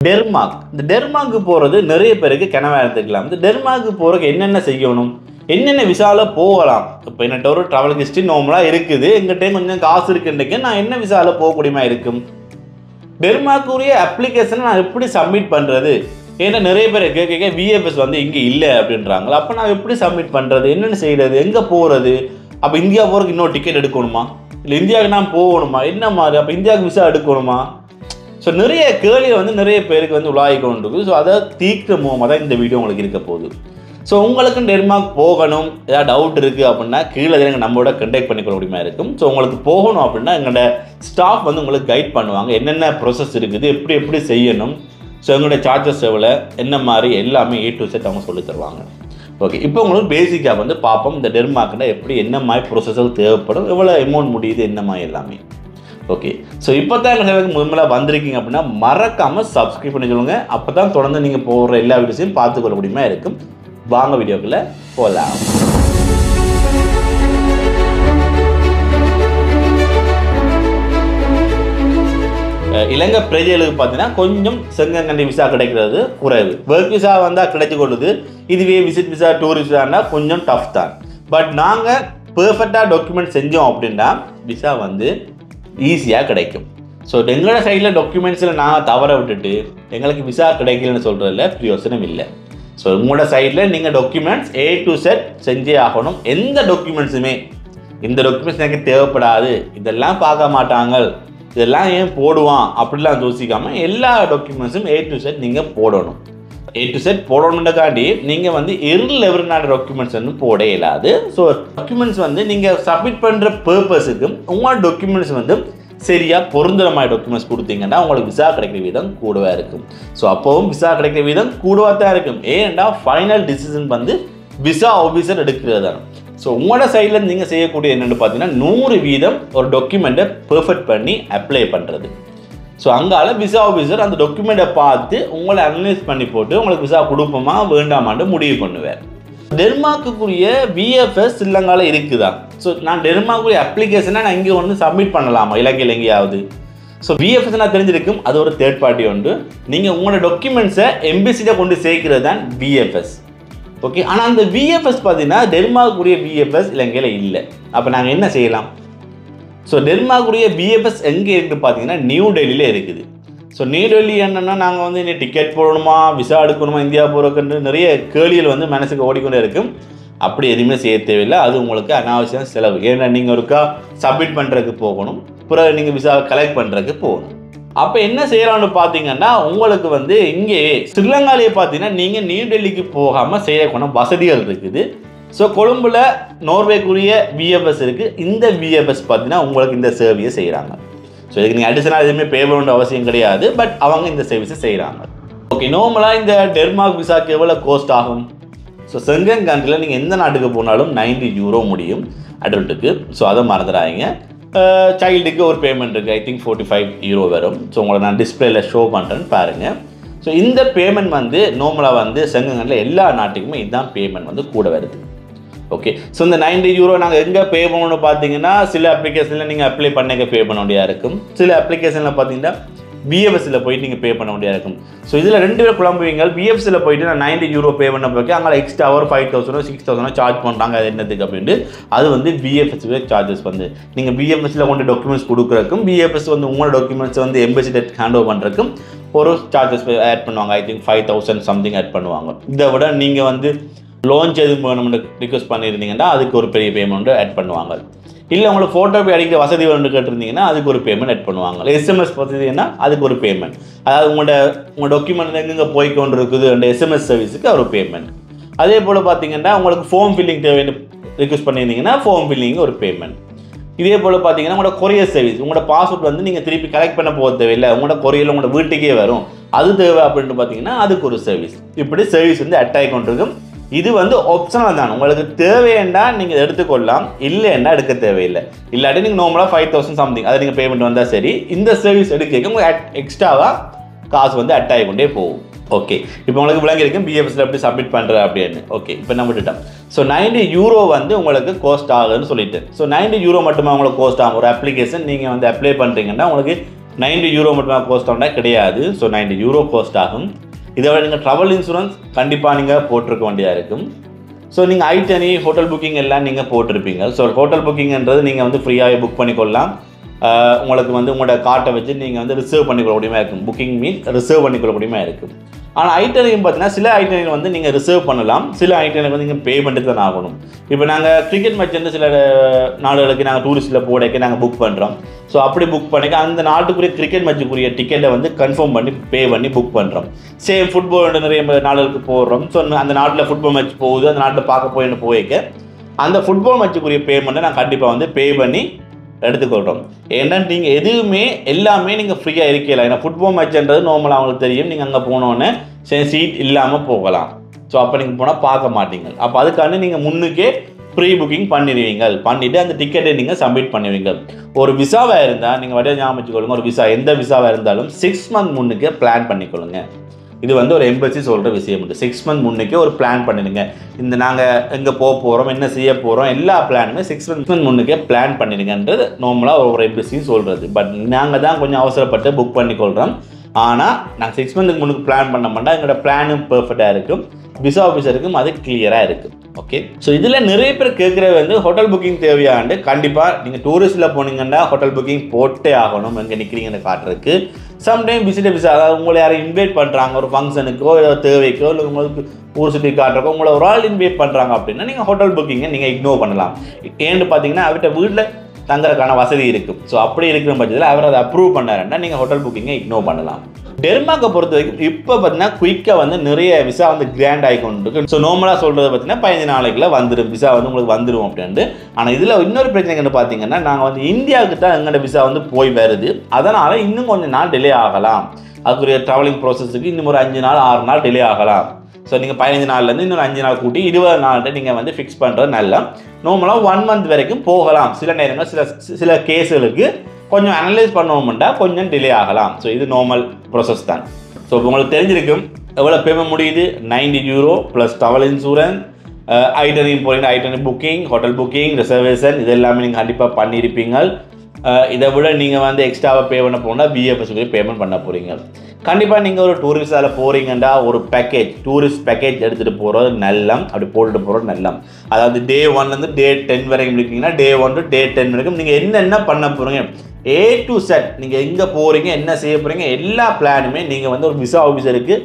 Denmark. இந்த Denmark போகிறது நிறைய பேருக்கு கனவாக இருந்துக்கலாம். இந்த டென்மார்க்கு போகிறதுக்கு என்னென்ன செய்யணும், என்னென்ன விசாவில் போகலாம். இப்போ என்கிட்ட ஒரு ட்ராவல் ஹிஸ்ட்ரி நார்மலாக இருக்குது, எங்கிட்ட கொஞ்சம் காசு இருக்குன்றக்கு நான் என்ன விசாவில் போகக்கூடியமா இருக்கும். டென்மார்க்குரிய அப்ளிகேஷனை நான் எப்படி சப்மிட் பண்ணுறது. ஏன்னா நிறைய பேர் கேட்க விஎஃப்எஸ் வந்து இங்கே இல்லை அப்படின்றாங்களா. அப்போ நான் எப்படி சப்மிட் பண்ணுறது, என்னென்ன செய்கிறது, எங்கே போகிறது. அப்போ இந்தியா போகிறதுக்கு இன்னொரு டிக்கெட் எடுக்கணுமா, இல்லை இந்தியாவுக்கு நான் போகணுமா, என்ன மாதிரி, அப்போ இந்தியாவுக்கு விசா எடுக்கணுமா. ஸோ நிறைய கேள்வியை வந்து நிறைய பேருக்கு வந்து உலாகி கொண்டு இருக்குது. ஸோ அதை தீர்க்கிற மூலமாக தான் இந்த வீடியோ உங்களுக்கு இருக்க போகுது. ஸோ உங்களுக்கு டென்மார்க் போகணும், ஏதாவது டவுட் இருக்குது அப்படின்னா கீழே எனக்கு நம்மளோட கண்டெக்ட் பண்ணிக்கொள்ள முடியுமா இருக்கும். ஸோ உங்களுக்கு போகணும் அப்படின்னா எங்களோட ஸ்டாஃப் வந்து உங்களுக்கு கைட் பண்ணுவாங்க, என்னென்ன ப்ரொசஸ் இருக்குது, எப்படி செய்யணும். ஸோ எங்களோட சார்ஜஸ் எவ்வளோ, என்ன மாதிரி எல்லாமே A to Z அவங்க சொல்லி தருவாங்க. ஓகே, இப்போ உங்களுக்கு பேசிக்காக வந்து பார்ப்போம் இந்த டென்மார்க்கில் எப்படி என்ன மாதிரி ப்ரொசஸர் தேவைப்படும், எவ்வளோ அமௌண்ட் முடியுது, என்ன மாதிரி எல்லாமே. ஓகே, ஸோ இப்போ தான் எங்கள் சேனலுக்கு முதல்ல வந்திருக்கீங்க அப்படின்னா மறக்காமல் சப்ஸ்கிரைப் பண்ணி சொல்லுங்கள். அப்போ தான் தொடர்ந்து நீங்கள் போகிற எல்லா வீடியோஸையும் பார்த்துக்கொள்ள முடியுமா இருக்கும். வாங்க வீடியோக்குள்ளே போகலாம். இலங்கை பிரஜைகளுக்கு பார்த்தீங்கன்னா கொஞ்சம் செங்கங்கண்டி விசா கிடைக்கிறது குறைவு. ஒர்க் விசா வந்தால் கிடைச்சி கொள்ளுது. இதுவே விசிட் விசா, டூரிஸ்ட் விசான்னா கொஞ்சம் டஃப் தான். பட் நாங்கள் பெர்ஃபெக்டாக டாக்குமெண்ட் செஞ்சோம் அப்படின்னா விசா வந்து ஈஸியாக கிடைக்கும். ஸோ எங்களோட சைடில் டாக்குமெண்ட்ஸில் நான் தவற விட்டுட்டு எங்களுக்கு விசா கிடைக்கலன்னு சொல்கிறதில்ல பிரயோசனம் இல்லை. ஸோ உங்களோட சைடில் நீங்கள் டாக்குமெண்ட்ஸ் A to Z செஞ்சே ஆகணும். எந்த டாக்குமெண்ட்ஸுமே இந்த டாக்குமெண்ட்ஸ் எனக்கு தேவைப்படாது, இதெல்லாம் பார்க்க மாட்டாங்க, இதெல்லாம் ஏன் போடுவான் அப்படிலாம் யோசிக்காமல் எல்லா டாக்குமெண்ட்ஸும் A to Z நீங்கள் போடணும். A to Z போடணுன்றக்காண்டி நீங்கள் வந்து லெவலான டாக்குமெண்ட்ஸ் வந்து போட இயலாது. ஸோ டாக்குமெண்ட்ஸ் வந்து நீங்கள் சப்மிட் பண்ணுற பர்பஸுக்கு உங்களோட டாக்குமெண்ட்ஸ் வந்து சரியாக பொருந்துற மாதிரி டாக்குமெண்ட்ஸ் கொடுத்தீங்கன்னா உங்களுக்கு விசா கிடைக்கிற விதம் கூடவே இருக்கும். ஸோ அப்போவும் விசா கிடைக்கிற விதம் கூடவா தான் இருக்கும். ஏன்னா ஃபைனல் டிசிஷன் வந்து விசா ஆஃபீஸர் எடுக்கிறது தான். ஸோ உங்களோட சைடில் நீங்கள் செய்யக்கூடிய என்னென்னு பார்த்தீங்கன்னா 100% ஒரு டாக்குமெண்ட்டை பெர்ஃபெக்ட் பண்ணி அப்ளை பண்ணுறது. ஸோ அங்கால விசா ஆஃபீஸர் அந்த டாக்குமெண்ட்டை பார்த்து உங்களை அனலைஸ் பண்ணி போட்டு உங்களுக்கு விசா கொடுப்போமா வேண்டாமான்னு முடிவு பண்ணுவார். டென்மார்க்குரிய விஎஃப்எஸ் ஸ்ரீலங்கால இருக்குதா. ஸோ நான் டென்மார்க்குரிய அப்ளிகேஷனை நான் இங்கே வந்து சப்மிட் பண்ணலாமா இலங்கையில் எங்கேயாவது. ஸோ விஎஃப்எஸ் நான் தெரிஞ்சிருக்கும், அது ஒரு தேர்ட் பார்ட்டி உண்டு. நீங்கள் உங்களோட டாக்குமெண்ட்ஸை எம்பசியில் கொண்டு சேர்க்கிறது தான் விஎஃப்எஸ். ஓகே, ஆனால் அந்த விஎஃப்எஸ் பார்த்தீங்கன்னா டென்மார்க்குரிய விஎஃப்எஸ் இலங்கையில் இல்லை. அப்போ நாங்கள் என்ன செய்யலாம். ஸோ டென்மார்க்குரிய விஎஃப்எஸ் எங்கே இருக்குது பார்த்தீங்கன்னா நியூ டெல்லியில் இருக்குது. ஸோ நியூ டெல்லி என்னென்னா நாங்கள் வந்து இன்னும் டிக்கெட் போடணுமா, விசா எடுக்கணுமா, இந்தியா போகிறதுக்கு நிறைய கேள்விகள் வந்து மனசுக்கு ஓடிக்கொண்டே இருக்கும். அப்படி எதுவுமே செய்ய தேவையில்லை. அது உங்களுக்கு அனாவசியம் செலவு. ஏன்னா நீங்கள் ஒருக்கா சப்மிட் பண்ணுறதுக்கு போகணும், பிறகு நீங்கள் விசா கலெக்ட் பண்ணுறதுக்கு போகணும். அப்போ என்ன செய்யலாம்னு பார்த்தீங்கன்னா உங்களுக்கு வந்து இங்கே ஸ்ரீலங்காலேயே பார்த்தீங்கன்னா நீங்கள் நியூ டெல்லிக்கு போகாமல் செய்யக்கூடிய வசதிகள் இருக்குது. ஸோ கொழும்புல நோர்வேக்குரிய விஎஃப்எஸ் இருக்குது. இந்த விஎஃப்எஸ் பார்த்தீங்கன்னா உங்களுக்கு இந்த சர்வீஸை செய்கிறாங்க. ஸோ இதுக்கு நீங்கள் அடிஷனலாக எதுவுமே பே பண்ண அவசியம் கிடையாது. பட் அவங்க இந்த சர்வீஸை செய்கிறாங்க. ஓகே, நார்மலாக இந்த டென்மார்க் விசாக்கு எவ்வளோ கோஸ்ட் ஆகும். ஸோ செங்கன் கண்ட்ரியில் நீங்கள் எந்த நாட்டுக்கு போனாலும் €90 முடியும் அடல்ட்டுக்கு. ஸோ அதை மறந்துடாதீங்க. சைல்டுக்கு ஒரு பேமெண்ட் இருக்குது, ஐ திங்க் €45 வரும். ஸோ உங்களை நான் டிஸ்பிளேல ஷோ பண்ணுறேன்னு பாருங்கள். ஸோ இந்த பேமெண்ட் வந்து நார்மலாக வந்து செங்கன் கண்ட்ரியில் எல்லா நாட்டுக்குமே இதுதான் பேமெண்ட் வந்து கூட வருது. ஓகே, ஸோ இந்த €90 நாங்கள் எங்கே பே பண்ணணும்னு பார்த்தீங்கன்னா சில அப்ளிகேஷனில் நீங்கள் அப்ளை பண்ணிக்க பே பண்ண வேண்டியதாக இருக்கும். சில அப்ளிகேஷனில் பார்த்தீங்கன்னா விஎஃப்எஸ்சில் போயிட்டு நீங்கள் பே பண்ண வேண்டியதாக இருக்கும். ஸோ இதில் 2 பேர் குழம்புவீங்க. விஎஃப்எஸ்சில் போயிட்டு நான் €90 பே பண்ண போய்க்கு அங்கே எக்ஸ்ட்ரா ஒரு 5,000 6,000 சார்ஜ் பண்ணுறாங்க. அது என்னதுக்கு அப்படின்ட்டு அது வந்து விஎஃப்எஸ்சிலே சார்ஜஸ் வந்து நீங்கள் விஎஃப்எஸ்சில் கொண்டு டாக்குமெண்ட்ஸ் கொடுக்குறதுக்கும் விஎஃப்எஸ் வந்து உங்களோட டாக்குமெண்ட்ஸ் வந்து எம்பசிட்ட ஹேண்ட் ஓவர் பண்ணுறதுக்கும் ஒரு சார்ஜஸ் ஆட் பண்ணுவாங்க. ஐ திங்க் 5,000 சம்திங் ஆட் பண்ணுவாங்க. இதை விட நீங்கள் வந்து லோன்ச் எதுவும் வேணும்னு ரிக்வஸ்ட் பண்ணியிருந்தீங்கன்னா அதுக்கு ஒரு பெரிய பேமெண்ட் ஆட் பண்ணுவாங்க. இல்லை உங்களுக்கு ஃபோட்டோபி அடிக்கிற வசதி வேணும்னு கேட்டிருந்தீங்கன்னா அதுக்கு ஒரு பேமெண்ட் ஆட் பண்ணுவாங்க. எஸ்எம்எஸ் பார்த்தீங்கன்னா அதுக்கு ஒரு பேமெண்ட். அதாவது உங்கள் டாக்குமெண்ட் எங்கெங்கே போய்க்கொண்டு இருக்குது அந்த எஸ்எம்எஸ் சர்வீஸுக்கு ஒரு பேமெண்ட். அதே போல் பார்த்தீங்கன்னா உங்களுக்கு ஃபார்ம் ஃபில்லிங் தேவைன்னு ரிக்வஸ்ட் பண்ணியிருந்தீங்கன்னா ஃபார்ம் ஃபில்லிங் ஒரு பேமெண்ட். இதே போல் பார்த்தீங்கன்னா உங்களோட கொரியர் சர்வீஸ், உங்களோட பாஸ்போர்ட் வந்து நீங்கள் திருப்பி கலெக்ட் பண்ண போக தேவையில்லை, உங்களோட கொரியரில் உங்களோட வீட்டுக்கே வரும், அது தேவை அப்படின்ட்டு பார்த்தீங்கன்னா அதுக்கு ஒரு சர்வீஸ். இப்படி சர்வீஸ் வந்து அட் ஆகி கொண்டிருக்கும். இது வந்து ஆப்ஷனல் தான். உங்களுக்கு தேவைன்னா நீங்கள் எடுத்துக்கொள்ளலாம், இல்லைன்னா எடுக்க தேவையில்லை. இல்லாட்டி நீங்கள் நார்மலாக 5,000 சம்திங் அதை நீங்கள் பேமெண்ட் வந்தால் சரி. இந்த சர்வீஸ் எடுக்க உங்களுக்கு எக்ஸ்ட்ராவாக காசு வந்து அட் ஆகிக்கொண்டே போகும். ஓகே, இப்போ உங்களுக்கு விளங்கியிருக்கும் பிஎஃப்எஸ்ல எப்படி சப்மிட் பண்ணுற அப்படின்னு. ஓகே, இப்போ நம்ம விட்டுட்டோம். ஸோ €90 வந்து உங்களுக்கு கோஸ்ட் ஆகுதுன்னு சொல்லிட்டு. ஸோ €90 மட்டுமே உங்களுக்கு கோஸ்ட் ஆகும். ஒரு அப்ளிகேஷன் நீங்கள் வந்து அப்ளை பண்ணுறீங்கன்னா உங்களுக்கு €90 மட்டும் கோஸ்ட் ஆகும்னா கிடையாது. ஸோ €90 கோஸ்ட் ஆகும். இதை விட நீங்கள் ட்ராவல் இன்சூரன்ஸ் கண்டிப்பாக நீங்கள் போட்டிருக்க வேண்டியதாக இருக்கும். ஸோ நீங்கள் ஐட்டனி ஹோட்டல் புக்கிங் எல்லாம் நீங்கள் போட்டிருப்பீங்க. ஸோ ஹோட்டல் புக்கிங்ன்றது நீங்கள் வந்து ஃப்ரீயாகவே புக் பண்ணிக்கொள்ளலாம். உங்களுக்கு வந்து உங்களோட கார்ட்டை வச்சு நீங்கள் வந்து ரிசர்வ் பண்ணிக்கொள்ள முடியுமா இருக்கும். புக்கிங் மீன் ரிசர்வ் பண்ணிக்கொள்ள முடியுமா இருக்கும். ஆனால் ஐட்டனையும் பார்த்தீங்கன்னா சில ஐட்டனை வந்து நீங்கள் ரிசர்வ் பண்ணலாம், சில ஐட்டனை வந்து நீங்கள் பே பண்ணிட்டு தான் ஆகணும். இப்போ நாங்கள் கிரிக்கெட் மேட்ச் வந்து சில நாடுகளுக்கு நாங்கள் டூரிஸ்ட்டில் போடக்க நாங்கள் புக் பண்ணுறோம். ஸோ அப்படி புக் பண்ணிக்க அந்த நாட்டுக்குரிய கிரிக்கெட் மேட்சுக்குரிய டிக்கெட்டை வந்து கன்ஃபார்ம் பண்ணி பே பண்ணி புக் பண்ணுறோம். சேம் ஃபுட்பால் நிறைய நாடுகளுக்கு போடுறோம். ஸோ அந்த நாட்டில் ஃபுட்பால் மேட்ச் போகுது, அந்த நாட்டில் பார்க்க போய்க்க அந்த ஃபுட்பால் மேட்சுக்குரிய பேமெண்ட்டை நான் கண்டிப்பாக வந்து பே பண்ணி எடுத்துக்கொள்கிறோம். ஏன்னா நீங்கள் எதுவுமே எல்லாமே நீங்கள் ஃப்ரீயாக இருக்கல. ஏன்னா ஃபுட்பால் மேட்ச்ன்றது நார்மலாக அவங்களுக்கு தெரியும். நீங்கள் அங்கே போனோன்னே சீட் இல்லாமல் போகலாம். ஸோ அப்போ நீங்கள் போனால் பார்க்க மாட்டீங்க. அப்போ அதுக்காண்டி நீங்கள் முன்னுக்கே ப்ரீ புக்கிங் பண்ணிவிட்டு அந்த டிக்கெட்டை நீங்கள் சப்மிட் பண்ணுவீங்க. ஒரு விசாவாக இருந்தால் நீங்கள் வடிவ ஞாபகம் வச்சுக்கொள்ளுங்க. ஒரு விசா எந்த விசாவாக இருந்தாலும் 6 months முன்னுக்கே பிளான் பண்ணிக்கொள்ளுங்க. இது வந்து ஒரு எம்பசி சொல்கிற விஷயம் உண்டு. 6 months முன்னுக்கே ஒரு பிளான் பண்ணிடுங்க. இந்த நாங்கள் எங்கே போக போகிறோம், என்ன செய்ய போகிறோம், எல்லா பிளானுமே 6 months முன்னுக்கே பிளான் பண்ணிடுங்கன்றது நார்மலாக ஒரு எம்பசின்னு சொல்கிறது. பட் நாங்கள் தான் கொஞ்சம் அவசரப்பட்டு புக் பண்ணிக்கொள்கிறோம். ஆனால் நாங்கள் 6 months முன்னுக்கு பிளான் பண்ண மாட்டோம். எங்களோட பிளானும் பெர்ஃபெக்டாக இருக்கும், விசா ஆஃபீஸருக்கும் அது கிளியராக இருக்கும். ஓகே, ஸோ இதில் நிறைய பேர் கேட்குறது வந்து ஹோட்டல் புக்கிங் தேவையாண்டு. கண்டிப்பாக நீங்கள் டூரிஸ்ட்டில் போனீங்கன்னா ஹோட்டல் புக்கிங் போட்டே ஆகணும். எங்கே நிற்கிறீங்கன்னு காட்டுறதுக்கு. சம்டைம் விசிட்டர் விசா, அதாவது உங்களை யாரும் இன்வைட் பண்ணுறாங்க ஒரு ஃபங்க்ஷனுக்கோ தேவைக்கோ இல்லை உங்களுக்கு ஊர் சுற்றி காட்டுறக்கோ உங்களை ஒரு ஆள் இன்வைட் பண்ணுறாங்க அப்படின்னா நீங்கள் ஹோட்டல் புக்கிங்கை நீங்கள் இக்னோர் பண்ணலாம். ஏன்னு பார்த்தீங்கன்னா அவர்கிட்ட வீட்டில் தங்குறதுக்கான வசதி இருக்குது. ஸோ அப்படி இருக்கிற பட்சத்தில் அவர் அதை அப்ரூவ் பண்ணாருன்னா நீங்கள் ஹோட்டல் புக்கிங்கை இக்னோர் பண்ணலாம். டென்மார்க்கை பொறுத்த வரைக்கும் இப்போ பார்த்தீங்கன்னா குயிக்காக வந்து நிறைய விசா வந்து கிராண்ட் ஆகிக்கொண்டு இருக்கு. ஸோ நார்மலாக சொல்கிறது பார்த்தீங்கன்னா 15 நாளைக்குள்ள வந்துடும் விசா வந்து உங்களுக்கு வந்துடும் அப்படின்ட்டு. ஆனால் இதில் இன்னொரு பிரச்சனை என்ன பார்த்தீங்கன்னா நாங்கள் வந்து இந்தியாவுக்கு தான் எங்களோட விசா வந்து போய் வருது. அதனால் இன்னும் கொஞ்சம் நாள் டிலே ஆகலாம். அதுக்குரிய ட்ராவலிங் ப்ராசஸுக்கு இன்னும் ஒரு 5 நாள் 6 நாள் டிலே ஆகலாம். ஸோ நீங்கள் 15 நாள்லேருந்து இன்னொரு 5 நாள் கூட்டி 20 நாள்கிட்ட நீங்கள் வந்து ஃபிக்ஸ் பண்ணுறது நல்லா. நார்மலாக 1 month வரைக்கும் போகலாம். சில நேரங்கள் சில கேஸுகளுக்கு கொஞ்சம் அனலைஸ் பண்ணுவோம்னா கொஞ்சம் டிலே ஆகலாம். ஸோ இது நார்மல் ப்ராசஸ் தான். ஸோ இப்போ உங்களுக்கு தெரிஞ்சிருக்கும் எவ்வளோ பேமெண்ட் முடியுது. €90 ப்ளஸ் ட்ராவல் இன்சூரன்ஸ், ஐட்டனி போகிறீங்க, ஐட்டனி புக்கிங், ஹோட்டல் புக்கிங், ரிசர்வேஷன், இது எல்லாமே நீங்கள் கண்டிப்பாக பண்ணியிருப்பீங்க. இதை விட நீங்கள் வந்து எக்ஸ்ட்ராவாக பே பண்ண போனால் பிஎஃப்எஸ்க்கு பேமெண்ட் பண்ண போகிறீங்க. கண்டிப்பாக நீங்கள் ஒரு டூரிஸ்டால் போகிறீங்கன்னா ஒரு பேக்கேஜ், டூரிஸ்ட் பேக்கேஜ் எடுத்துகிட்டு போகிறது நல்லம். அப்படி போட்டுட்டு போகிறது நல்லம். அதாவது Day 1 Day 10 வரைக்கும் இருக்கீங்கன்னா Day 1 to Day 10 வரைக்கும் நீங்கள் என்னென்ன பண்ண போகிறீங்க A to Z, நீங்கள் எங்கே போகிறீங்க, என்ன செய்ய போகிறீங்க, எல்லா பிளானுமே நீங்கள் வந்து ஒரு விசா ஆஃபீஸருக்கு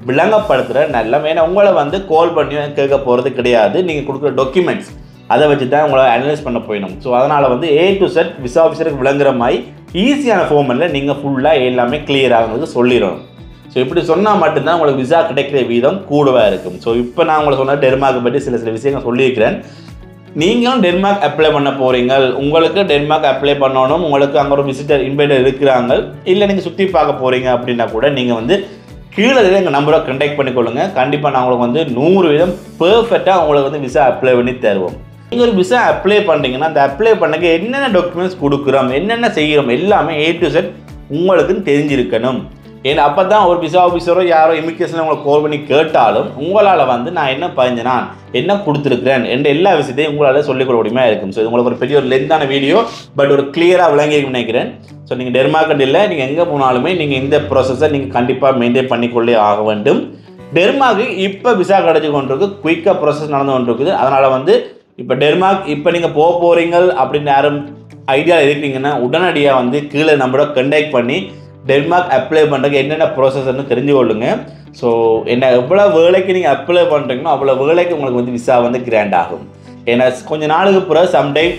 விளங்கப்படுத்துகிற நல்லம். ஏன்னா உங்களை வந்து கால் பண்ணி கேட்க போகிறது கிடையாது. நீங்கள் கொடுக்குற டாக்குமெண்ட்ஸ் அதை வச்சு தான் உங்களை அனலைஸ் பண்ண போயிடும். ஸோ அதனால் வந்து A to Z விசா ஆஃபீஸருக்கு விளங்குற மாதிரி ஈஸியான ஃபார்மில் நீங்கள் ஃபுல்லாக எல்லாமே கிளியர் ஆகுறது சொல்லிடணும். ஸோ இப்படி சொன்னால் மட்டும்தான் உங்களுக்கு விசா கிடைக்கிற வீதம் கூடவாக இருக்கும். ஸோ இப்போ நான் உங்களை சொன்ன டென்மார்க்கை பற்றி சில விஷயங்கள் சொல்லியிருக்கிறேன். நீங்களும் டென்மார்க் அப்ளை பண்ண போகிறீங்க. உங்களுக்கு டென்மார்க் அப்ளை பண்ணணும், உங்களுக்கு அங்கே ஒரு விசிட்டர் இன்வைட்டர் இருக்கிறாங்க, இல்லை நீங்கள் சுற்றி பார்க்க போகிறீங்க அப்படின்னா கூட நீங்கள் வந்து கீழே எங்கள் நம்பரை கண்டெக்ட் பண்ணிக்கொள்ளுங்க. கண்டிப்பாக நான் உங்களுக்கு வந்து 100% பெர்ஃபெக்டாக உங்களுக்கு வந்து விசா அப்ளை பண்ணி தருவோம். நீங்கள் ஒரு விசா அப்ளை பண்ணுறீங்கன்னா அந்த அப்ளை பண்ணக்கு என்னென்ன டாக்குமெண்ட்ஸ் கொடுக்குறோம், என்னென்ன செய்கிறோம் எல்லாமே A to Z உங்களுக்குன்னு தெரிஞ்சிருக்கணும். ஏன்னா அப்போ தான் ஒரு விசா ஆஃபீஸரோ யாரோ இமிக்ரேஷனில் உங்களை கால் பண்ணி கேட்டாலும் உங்களால் வந்து நான் என்ன பதிஞ்சேன், என்ன கொடுத்துருக்குறேன் என்ற எல்லா விஷயத்தையும் உங்களால் சொல்லிக்கொள்ள முடியுமா இருக்கும். ஸோ இது உங்களுக்கு ஒரு பெரிய ஒரு லென்த்தான வீடியோ, பட் ஒரு கிளியராக விளங்கியிருக்குன்னு நினைக்கிறேன். ஸோ நீங்கள் டென்மார்க் இல்லை, நீங்கள் எங்கே போனாலுமே நீங்கள் இந்த ப்ராசஸை நீங்கள் கண்டிப்பாக மெயின்டைன் பண்ணிக்கொள்ளே ஆக வேண்டும். டென்மார்க்கு இப்போ விசா கிடச்சி கொண்டிருக்கு, குயிக்காக ப்ராசஸ் நடந்து கொண்டிருக்குது. அதனால் வந்து இப்போ டென்மார்க் இப்போ நீங்கள் போக போகிறீங்க அப்படின்னு யாரும் ஐடியா இருக்கீங்கன்னா உடனடியாக வந்து கீழே நம்மளோட கண்டெக்ட் பண்ணி டென்மார்க் அப்ளை பண்ணுறதுக்கு என்னென்ன ப்ராசஸ்ன்னு தெரிஞ்சு கொள்ளுங்க. ஸோ என்ன எவ்வளோ வேலைக்கு நீங்கள் அப்ளை பண்ணுறீங்களோ அவ்வளோ வேலைக்கு உங்களுக்கு வந்து விசா வந்து கிராண்ட் ஆகும். ஏன்னா கொஞ்சம் நாளுக்கு பிறகு சம்டைம்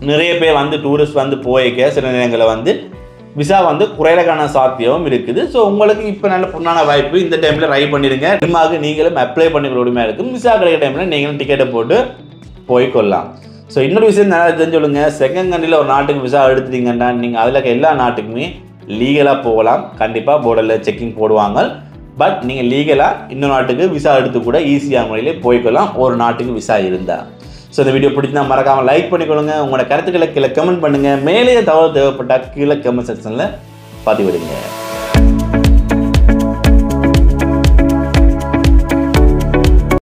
நிறைய பேர் வந்து டூரிஸ்ட் வந்து போய்க்க சில நேரங்களில் வந்து விசா வந்து குறையிறக்கான சாத்தியமும் இருக்குது. ஸோ உங்களுக்கு இப்போ நல்ல பொண்ணான வாய்ப்பு, இந்த டைமில் ட்ரை பண்ணிடுங்க. டென்மார்க்கு நீங்களும் அப்ளை பண்ணிக்கிற உரிமையாக இருக்கும். விசா கிடைக்கிற டைமில் நீங்களும் டிக்கெட்டை போட்டு போய்க்கொள்ளலாம். ஸோ இன்னொரு விஷயம் நல்லா தெரிஞ்சு சொல்லுங்கள். செகண்ட் கண்ட்ரியில் ஒரு நாட்டுக்கு விசா எடுத்துட்டீங்கன்னா நீங்கள் அதில் இருக்க எல்லா நாட்டுக்குமே லீகலாக போகலாம். கண்டிப்பாக போர்டரில் செக்கிங் போடுவாங்க. பட் நீங்கள் லீகலாக இன்னொரு நாட்டுக்கு விசா எடுத்து கூட ஈஸியாக முறையிலே போய்க்கலாம் ஒரு நாட்டுக்கு விசா இருந்தால். ஸோ இந்த வீடியோ பிடிச்சிருந்தா மறக்காமல் லைக் பண்ணிக்கொள்ளுங்க. உங்களோட கருத்துக்களை கீழே கமெண்ட் பண்ணுங்கள். மேலே தகவல் தேவைப்பட்டால் கீழே கமெண்ட் செக்ஷனில் பதிவிடுங்க.